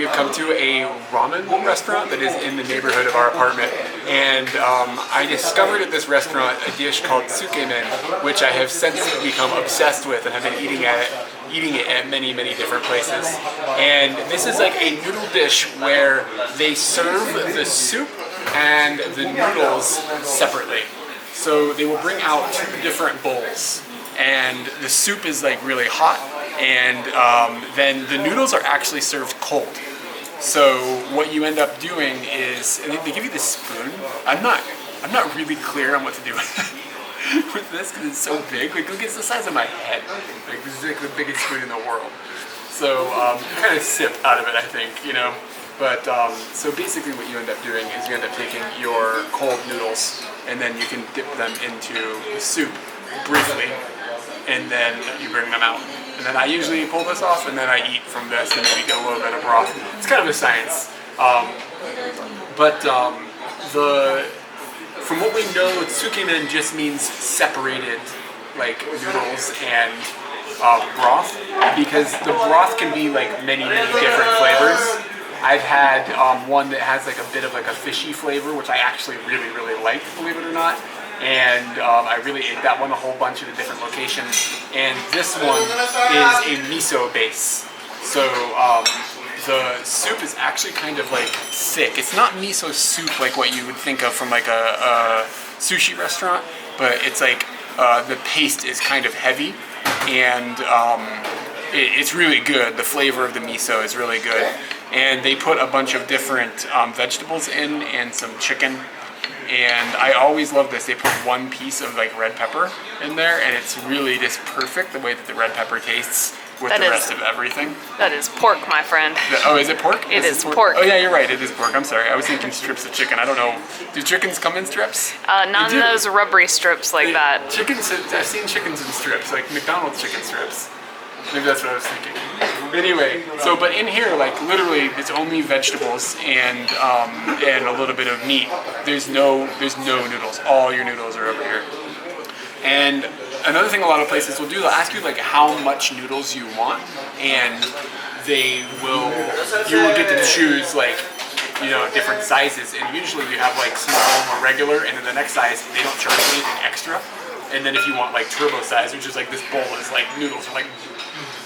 we have come to a ramen restaurant that is in the neighborhood of our apartment, and I discovered at this restaurant a dish called Tsukemen, which I have since become obsessed with and have been eating it at many, many different places. And this is like a noodle dish where they serve the soup and the noodles separately. So they will bring out 2 different bowls, and the soup is like really hot, and then the noodles are actually served cold. So what you end up doing is, and they give you this spoon. I'm not really clear on what to do with this because it's so big. Like, look, it's the size of my head. Like, this is like the biggest spoon in the world. So you kind of sip out of it, I think, you know. But so basically what you end up doing is you end up taking your cold noodles and then you can dip them into the soup briefly, and then you bring them out. And then I usually pull this off and then I eat from this and maybe get a little bit of broth. It's kind of a science. From what we know, Tsukemen just means separated, like, noodles and broth, because the broth can be like many different flavors. I've had one that has like a bit of like a fishy flavor, which I actually really liked, believe it or not. And I really ate that one a whole bunch at a different location. And this one is a miso base. So the soup is actually kind of like thick. It's not miso soup like what you would think of from like a sushi restaurant, but it's like the paste is kind of heavy, and it's really good. The flavor of the miso is really good. And they put a bunch of different vegetables in and some chicken. And I always love this. They put 1 piece of like red pepper in there, and it's really just perfect the way that the red pepper tastes with the rest of everything. That is pork, my friend. Oh, is it pork? It is pork. Oh yeah, you're right. It is pork. I'm sorry. I was thinking strips of chicken. I don't know. Do chickens come in strips? Not in those rubbery strips like that. Chickens. I've seen chickens in strips, like McDonald's chicken strips. Maybe that's what I was thinking. Anyway, so but in here, like literally, it's only vegetables and a little bit of meat. There's no noodles. All your noodles are over here. And another thing a lot of places will do, they'll ask you like how much noodles you want, and you will get to choose like, you know, different sizes. And usually you have like small or regular, and then the next size they don't charge anything extra. And then if you want like turbo size, which is like this bowl is like noodles are like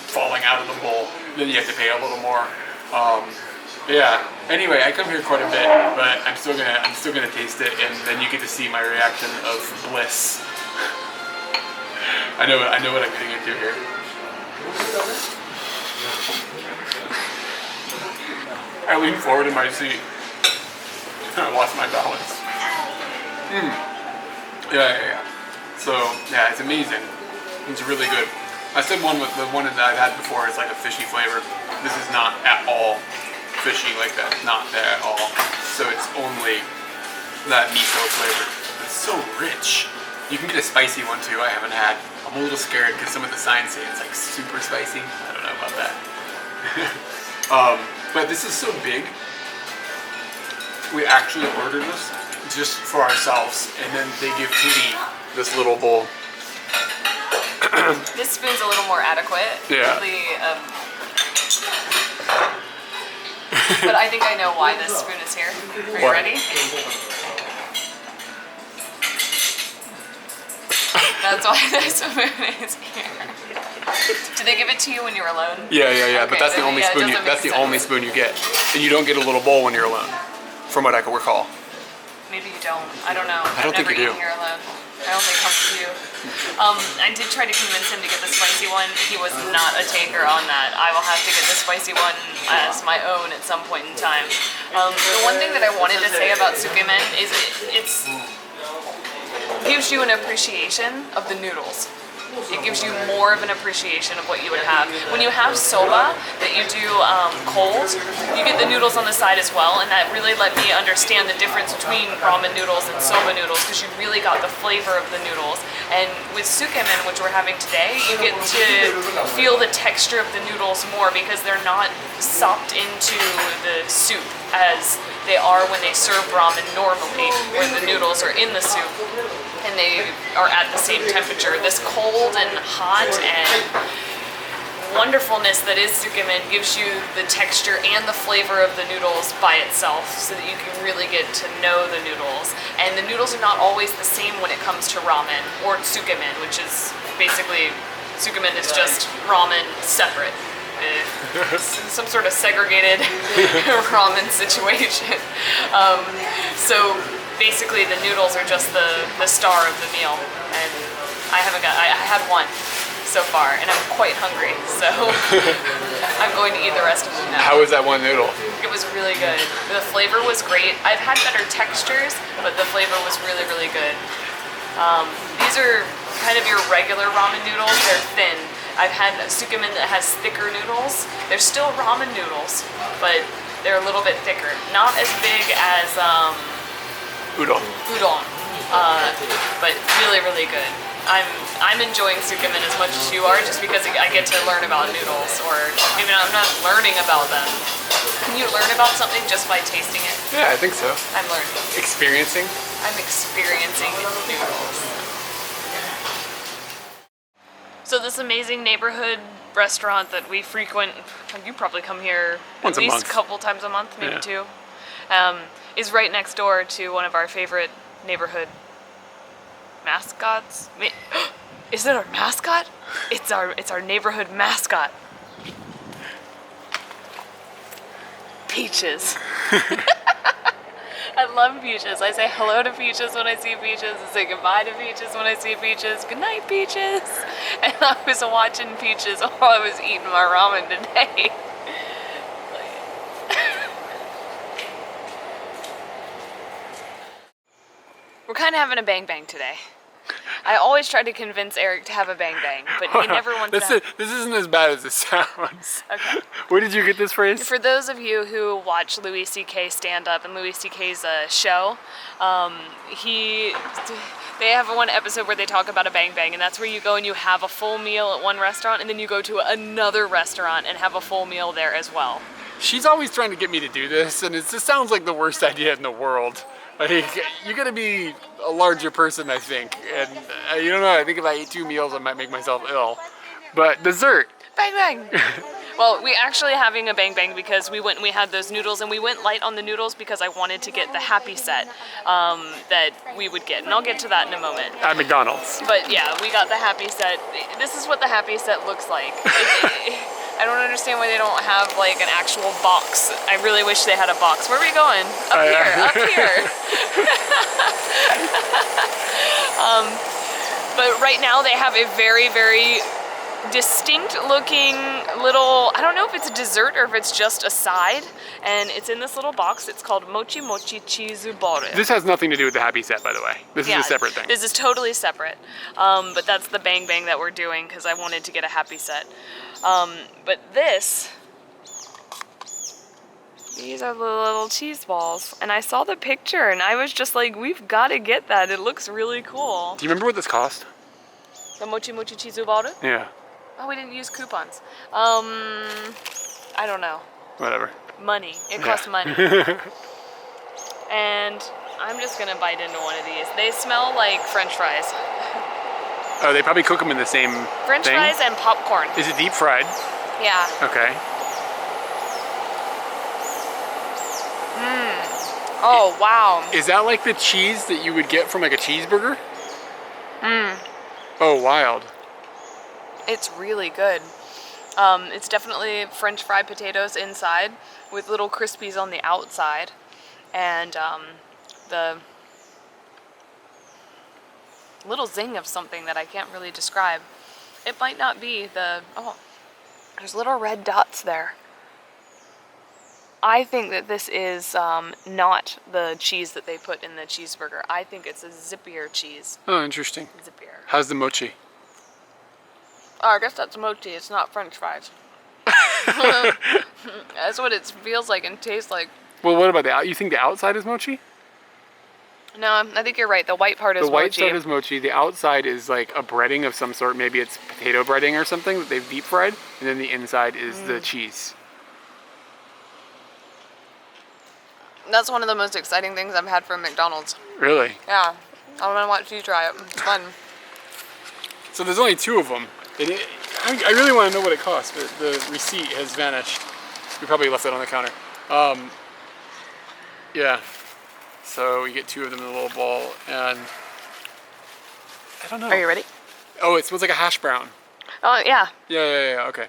falling out of the bowl, then you have to pay a little more. Yeah. Anyway, I come here quite a bit, but I'm still gonna taste it, and then you get to see my reaction of bliss. I know what I'm getting into here. I lean forward in my seat. I lost my balance. Yeah. So yeah, it's amazing. It's really good. I said the one that I've had before is like a fishy flavor. This is not at all fishy like that. Not that at all. So it's only that miso flavor. It's so rich. You can get a spicy one too. I haven't had. I'm a little scared because some of the signs say it's like super spicy. I don't know about that. But this is so big. We actually ordered this just for ourselves, and then they give Kitty this little bowl. This spoon's a little more adequate. Yeah. But I think I know why this spoon is here. Are you ready? That's why this spoon is here. Did they give it to you when you were alone? Yeah. Okay, but that's the only spoon. That's the only spoon you get, and you don't get a little bowl when you're alone, from what I can recall. Maybe you don't. I don't know. I don't think you do. I've never eaten here alone. I only come with you. I did try to convince him to get the spicy one. He was not a taker on that. I will have to get the spicy one as my own at some point in time. The one thing that I wanted to say about Tsukemen is it gives you an appreciation of the noodles. It gives you more of an appreciation of what you would have. When you have soba that you do cold, you get the noodles on the side as well, and that really let me understand the difference between ramen noodles and soba noodles, because you really got the flavor of the noodles. And with Tsukemen, which we're having today, you get to feel the texture of the noodles more, because they're not sopped into the soup as they are when they serve ramen normally, where the noodles are in the soup and they are at the same temperature. This cold and hot and wonderfulness that is Tsukemen gives you the texture and the flavor of the noodles by itself so that you can really get to know the noodles. And the noodles are not always the same when it comes to ramen or Tsukemen, which is basically, Tsukemen is just ramen separate. Some sort of segregated ramen situation. So basically the noodles are just the star of the meal. And I had one so far, and I'm quite hungry, so I'm going to eat the rest of them now. How was that one noodle? It was really good. The flavor was great. I've had better textures, but the flavor was really, really good. These are kind of your regular ramen noodles. They're thin. I've had a Tsukemen that has thicker noodles. They're still ramen noodles, but they're a little bit thicker. Not as big as Udon. But really, really good. I'm enjoying Tsukemen as much as you are, just because I get to learn about noodles, or maybe I'm not learning about them. Can you learn about something just by tasting it? Yeah, I think so. I'm learning. Experiencing? I'm experiencing noodles. So this amazing neighborhood restaurant that we frequent, you probably come here Once at a least month. a couple times a month, maybe Yeah. two, is right next door to one of our favorite neighborhood mascots. Is it our mascot? It's our neighborhood mascot. Peaches. I love Peaches. I say hello to Peaches when I see Peaches. I say goodbye to Peaches when I see Peaches. Good night, Peaches. And I was watching Peaches while I was eating my ramen today. We're kind of having a bang bang today. I always try to convince Eric to have a bang bang, but he never wants to. This isn't as bad as it sounds. Okay. Where did you get this phrase? For those of you who watch Louis C.K. stand up and Louis C.K.'s show, they have one episode where they talk about a bang bang, and that's where you go and you have a full meal at one restaurant, and then you go to another restaurant and have a full meal there as well. She's always trying to get me to do this, and it just sounds like the worst idea in the world. Like, you gotta be a larger person, I think. And you don't know, I think if I ate 2 meals, I might make myself ill. But dessert. Bang bang! Well, we actually having a bang bang because we went and we had those noodles, and we went light on the noodles because I wanted to get the happy set that we would get. And I'll get to that in a moment. At McDonald's. But yeah, we got the happy set. This is what the happy set looks like. I don't understand why they don't have like an actual box. I really wish they had a box. Where are we going? Up here, up here. But right now they have a very, very distinct looking little, I don't know if it's a dessert or if it's just a side, and it's in this little box. It's called Mochimochi Cheeseballs. This has nothing to do with the happy set, by the way. This is a separate thing. This is totally separate. But that's the bang bang that we're doing because I wanted to get a happy set. But these are the little cheese balls, and I saw the picture and I was just like, we've got to get that. It looks really cool. Do you remember what this cost? The Mochimochi Cheeseballs? Yeah. Oh, we didn't use coupons. I don't know. Whatever. Money. It costs money. And I'm just gonna bite into one of these. They smell like French fries. Oh, they probably cook them in the same French thing? fries and popcorn. Is it deep fried? Yeah. Okay. Oh, wow. Is that like the cheese that you would get from like a cheeseburger? Oh, wild. It's really good. It's definitely French fried potatoes inside with little crispies on the outside. And the little zing of something that I can't really describe. It might not be there's little red dots there. I think that this is not the cheese that they put in the cheeseburger. I think it's a zippier cheese. Oh, interesting. Zippier. How's the mochi? Oh, I guess that's mochi. It's not French fries. That's what it feels like and tastes like. Well, what about you think the outside is mochi? No, I think you're right. The white part is mochi. The white side is mochi. The outside is like a breading of some sort. Maybe it's potato breading or something that they've deep fried. And then the inside is the cheese. That's one of the most exciting things I've had from McDonald's. Really? Yeah. I want to watch you try it. It's fun. So there's only 2 of them. I really want to know what it costs, but the receipt has vanished. We probably left it on the counter. Yeah. So you get 2 of them in a little bowl, and I don't know. Are you ready? Oh, it smells like a hash brown. Oh, yeah. Yeah, okay.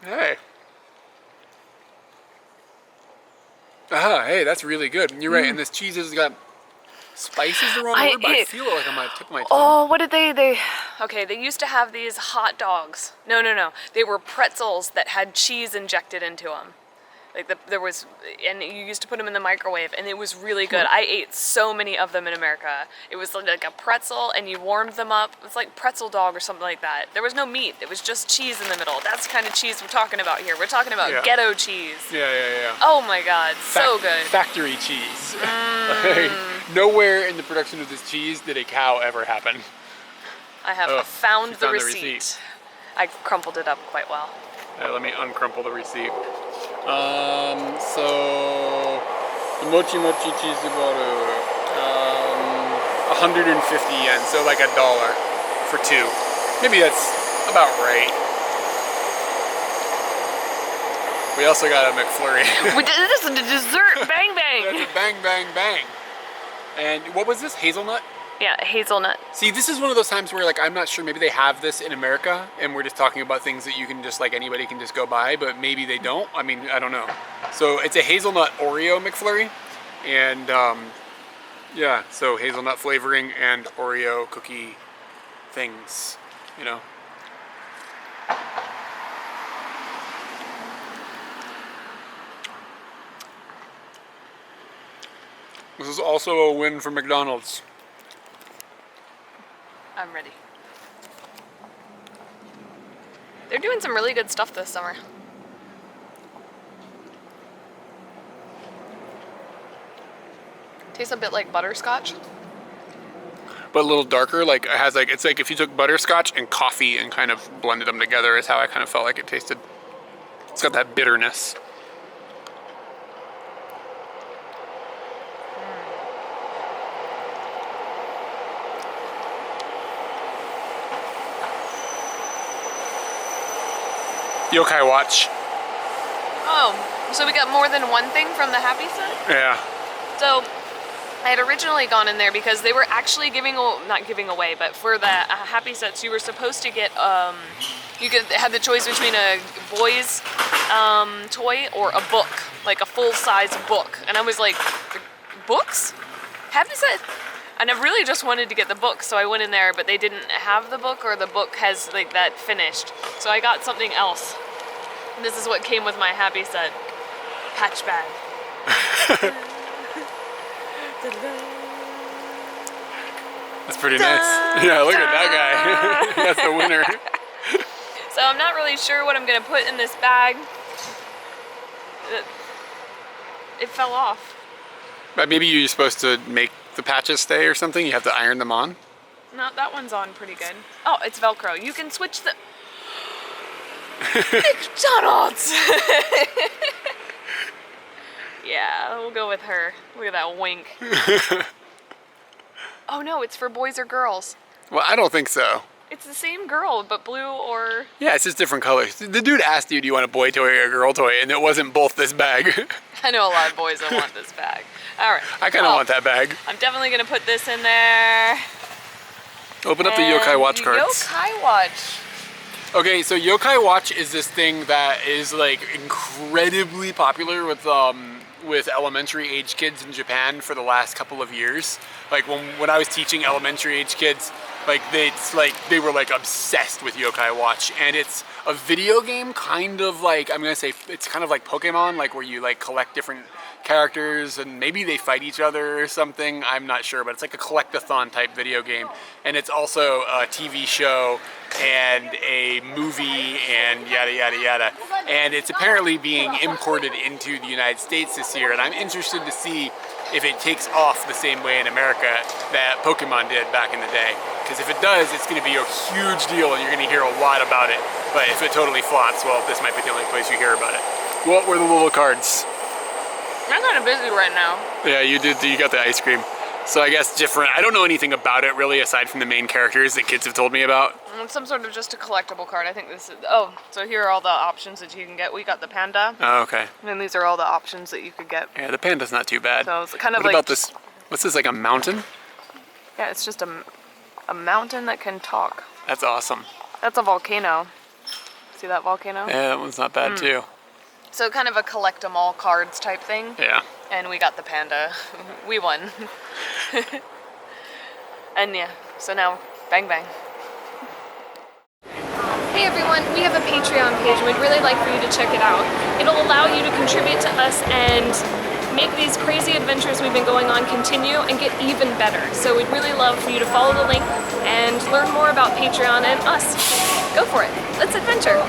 Hey. Hey, that's really good. You're right, and this cheese has got spice is the wrong word, but I feel it like on my tip of my tongue. Oh, what did they okay, they used to have these hot dogs. No. They were pretzels that had cheese injected into them. Like and you used to put them in the microwave, and it was really good. I ate so many of them in America. It was like a pretzel, and you warmed them up. It's like pretzel dog or something like that. There was no meat. It was just cheese in the middle. That's the kind of cheese we're talking about here. We're talking about ghetto cheese. Yeah. Oh my God, so good. Factory cheese. Like, nowhere in the production of this cheese did a cow ever happen. I have found the receipt. I crumpled it up quite well. Let me uncrumple the receipt. So the Mochimochi Cheeseballs, 150 yen, so like $1 for 2. Maybe that's about right. We also got a Mcflurry. This is a dessert, bang bang. That's a bang bang bang. And what was this? Hazelnut? Yeah, hazelnut. See, this is one of those times where like I'm not sure, maybe they have this in America and we're just talking about things that you can just like anybody can just go buy, but maybe they don't. I mean, I don't know. So it's a hazelnut Oreo McFlurry, and yeah, so hazelnut flavoring and Oreo cookie things, you know. This is also a win for McDonald's. I'm ready. They're doing some really good stuff this summer. Tastes a bit like butterscotch. But a little darker, like it has like, it's like if you took butterscotch and coffee and kind of blended them together is how I kind of felt like it tasted. It's got that bitterness. Yokai Watch. Oh, so we got more than one thing from the Happy Set? Yeah. So, I had originally gone in there because they were actually not giving away, but for the Happy Sets, you were supposed to get, you had the choice between a boy's toy or a book, like a full-size book. And I was like, books? Happy Set? And I really just wanted to get the book, so I went in there, but they didn't have the book, or the book has like that finished. So I got something else. And this is what came with my Happy Set patch bag. That's pretty nice. Yeah, look at that guy. That's the winner. So I'm not really sure what I'm gonna put in this bag. It fell off. But maybe you're supposed to make the patches stay or something? You have to iron them on? No, that one's on pretty good. Oh, it's Velcro. You can switch the... McDonald's! Yeah, we'll go with her. Look at that wink. Oh no, it's for boys or girls. Well, I don't think so. It's the same girl, but blue or... Yeah, it's just different colors. The dude asked you, do you want a boy toy or a girl toy? And it wasn't both this bag. I know a lot of boys that want this bag. All right. I kind of want that bag. I'm definitely going to put this in there. Open up the Yokai Watch cards. Yokai Watch. Okay, so Yokai Watch is this thing that is like incredibly popular with elementary age kids in Japan for the last couple of years. Like when I was teaching elementary age kids, like they were like obsessed with Yokai Watch, and it's a video game kind of like, I'm gonna say it's kind of like Pokemon, like where you like collect different characters and maybe they fight each other or something, I'm not sure, but it's like a collect-a-thon type video game, and it's also a TV show and a movie and yada yada yada, and it's apparently being imported into the United States this year, and I'm interested to see if it takes off the same way in America that Pokemon did back in the day, because if it does, it's going to be a huge deal and you're going to hear a lot about it, but if it totally flops, well, this might be the only place you hear about it. What were the little cards? I'm kind of busy right now. Yeah, you did. You got the ice cream. So I guess different. I don't know anything about it really aside from the main characters that kids have told me about. It's some sort of just a collectible card. I think this is, oh, so here are all the options that you can get. We got the panda. Oh, okay. And then these are all the options that you could get. Yeah, the panda's not too bad. So it's kind of what like... about this? What's this, like a mountain? Yeah, it's just a mountain that can talk. That's awesome. That's a volcano. See that volcano? Yeah, that one's not bad too. So kind of a collect 'em all cards type thing. Yeah. And we got the panda. We won. And yeah, so now, bang bang. Hey everyone, we have a Patreon page and we'd really like for you to check it out. It'll allow you to contribute to us and make these crazy adventures we've been going on continue and get even better. So we'd really love for you to follow the link and learn more about Patreon and us. Go for it. Let's adventure.